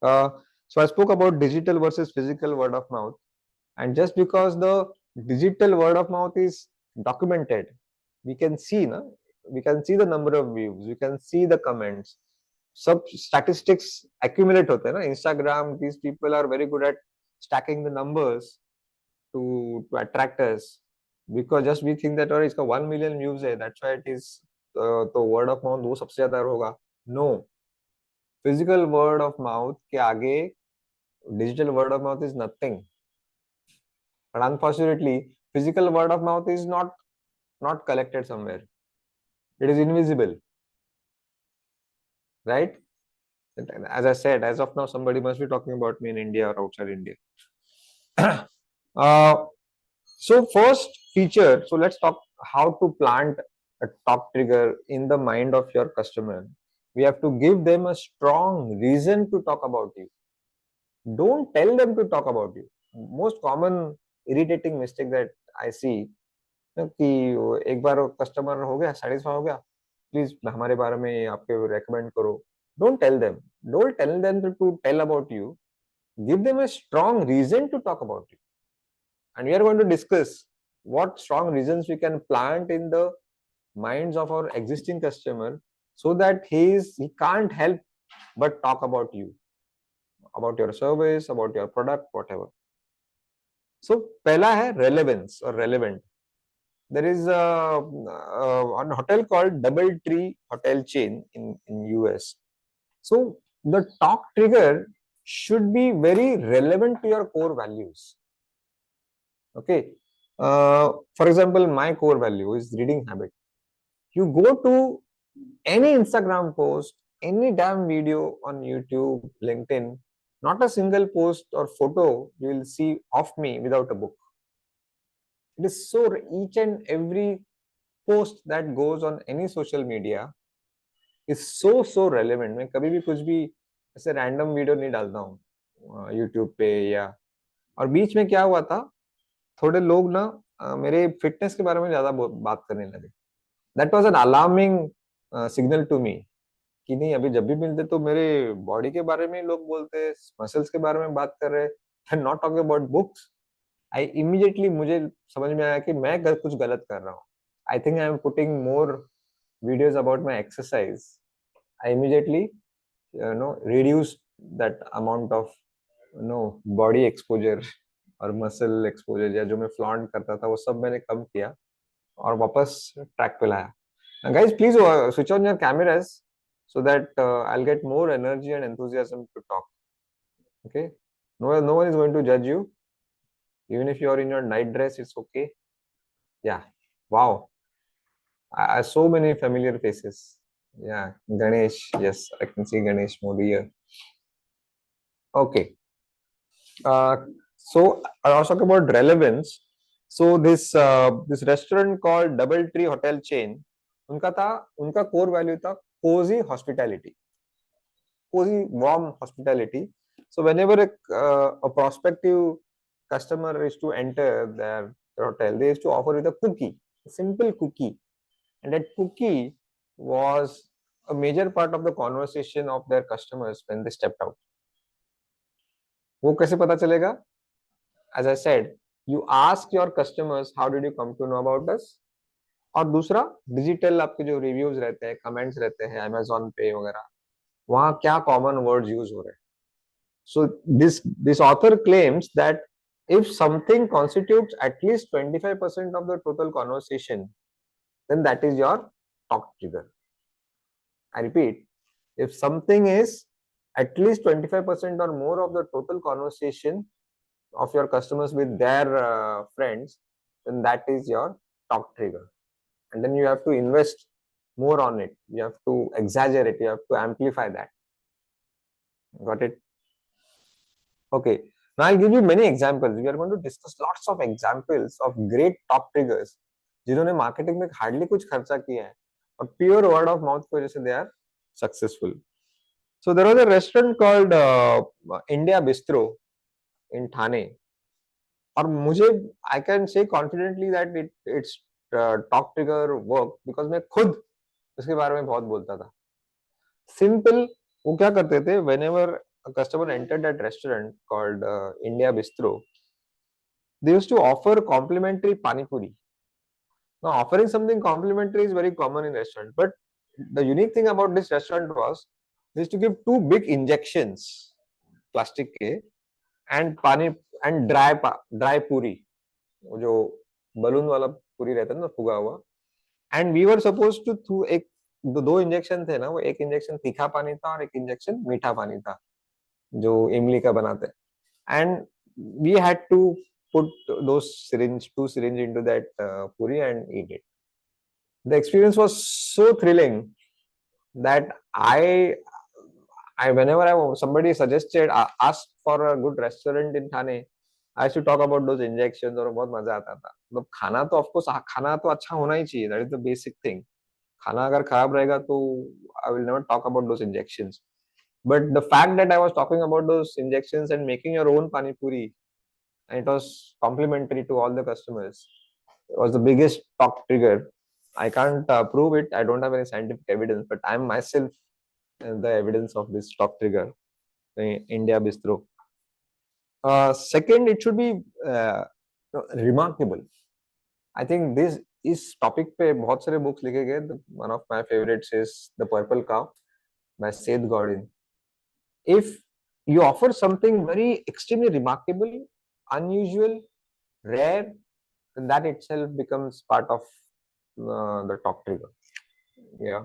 So I spoke about digital versus physical word of mouth, and just because the digital word of mouth is documented, we can see, na, we can see the number of views, we can see the comments. Some statistics accumulate होते हैं ना. Instagram, these people are very good at stacking the numbers to attract us, because just we think that और इसका 1 million views है, that's why it is तो word of mouth वो सबसे ज्यादा होगा. No, physical word of mouth के आगे digital word of mouth is nothing. But unfortunately, physical word of mouth is not collected somewhere. It is invisible, right? As I said, as of now, somebody must be talking about me in India or outside India. So first feature, so let's talk how to plant a talk trigger in the mind of your customer. We have to give them a strong reason to talk about you. Don't tell them to talk about you. Most common irritating mistake that I see कि एक बार customer हो गया, satisfy हो गया, please हमारे बारे में आपके रेकमेंड करो. Don't tell them to tell about you. Give them a strong reason to talk about you, and we are going to discuss what strong reasons we can plant in the minds of our existing customer, so that he can't help but talk about you, about your service, about your product, whatever. So पहला है relevance or relevant. There is a hotel called DoubleTree hotel chain in US. So the talk trigger should be very relevant to your core values. Okay. For example, my core value is reading habit. You go to any Instagram post, any damn video on YouTube, LinkedIn, not a single post or photo you will see of me without a book. It is so, each and every post that goes on any social media is so relevant. मैं कभी भी कुछ भी ऐसे random video नहीं डालता हूँ YouTube पे या. और बीच में क्या हुआ था, थोड़े लोग ना मेरे फिटनेस के बारे में ज्यादा बात करने लगे. That was an alarming signal to me कि नहीं, अभी जब भी मिलते तो मेरे बॉडी के बारे में लोग बोलते हैं, मसल्स के बारे में बात कर रहे हैं, not talking about books. I immediately मुझे समझ में आया कि मैं कुछ गलत कर रहा हूँ. I think I am putting more videos about my exercise. I immediately reduced that amount of body exposure और muscle exposure या जो मैं flaunt करता था वो सब मैंने कम किया और वापस ट्रैक पे लाया. Guys, please switch on your cameras so that I'll get more energy and enthusiasm to talk. Okay, no one is going to judge you, even if you are in your night dress. It's okay. Yeah. Wow. So many familiar faces. Yeah, Ganesh. Yes, I can see Ganesh Modi here. Okay. So I was talking about relevance. So this restaurant called DoubleTree hotel chain, उनका core value था cozy hospitality, cozy warm hospitality. So whenever a prospective customer is to enter their hotel, they used to offer with a cookie, a simple cookie. And that cookie was a major part of the conversation of their customers when they stepped out. वो कैसे पता चलेगा? As I said, you ask your customers, how did you come to know about us? और दूसरा, digital आपके जो reviews रहते हैं, कमेंट्स रहते हैं Amazon पे वगैरह, वहाँ क्या कॉमन वर्ड्स यूज हो रहे हैं. So this author claims that if something constitutes at least 25% of the total conversation, then that is your talk trigger. I repeat, if something is at least 25% or more of the total conversation of your customers with their friends, then that is your talk trigger. And then you have to invest more on it. You have to exaggerate. You have to amplify that. Got it? Okay. Now I'll give you many examples. We are going to discuss lots of examples of great talk triggers जिन्होंने marketing में hardly कुछ खर्चा किया है और pure word of mouth की वजह से they are successful. So there was a restaurant called India Bistro in Thane. और मुझे I can say confidently that it's talk trigger work because मैं खुद उसके बारे में बहुत बोलता था. Simple, वो क्या करते थे, whenever a customer entered that restaurant called India Bistro. They used to offer complimentary pani puri. Now, offering something complimentary is very common in restaurant, but the unique thing about this restaurant was they used to give two big injections, plastic के, and pani and dry puri, वो जो balloon वाला पूरी रहता है ना फुगा हुआ, and we were supposed to through एक दो इंजेक्शन थे ना, वो एक इंजेक्शन तीखा पानी था और एक इंजेक्शन मीठा पानी था जो इमली का बनाते हैं, and we had to put two syringe into that puri and eat it. The experience was so thrilling that whenever somebody suggested asked for a good restaurant in Thane, I used to talk about those injections और बहुत मजा आता था. मतलब खाना तो of course खाना तो अच्छा होना ही चाहिए. That is the basic thing. खाना अगर खराब रहेगा तो I will never talk about those injections. But the fact that I was talking about those injections and making your own pani puri, and it was complimentary to all the customers, was the biggest talk trigger. I can't prove it. I don't have any scientific evidence, but I'm myself the evidence of this talk trigger in India Bistro. Second, it should be remarkable. I think this इस topic पे बहुत सारे books लिखे गए. One of my favorites is The Purple Cow by Seth Godin. If you offer something very extremely remarkable, unusual, rare, then that itself becomes part of the talk trigger. Yeah.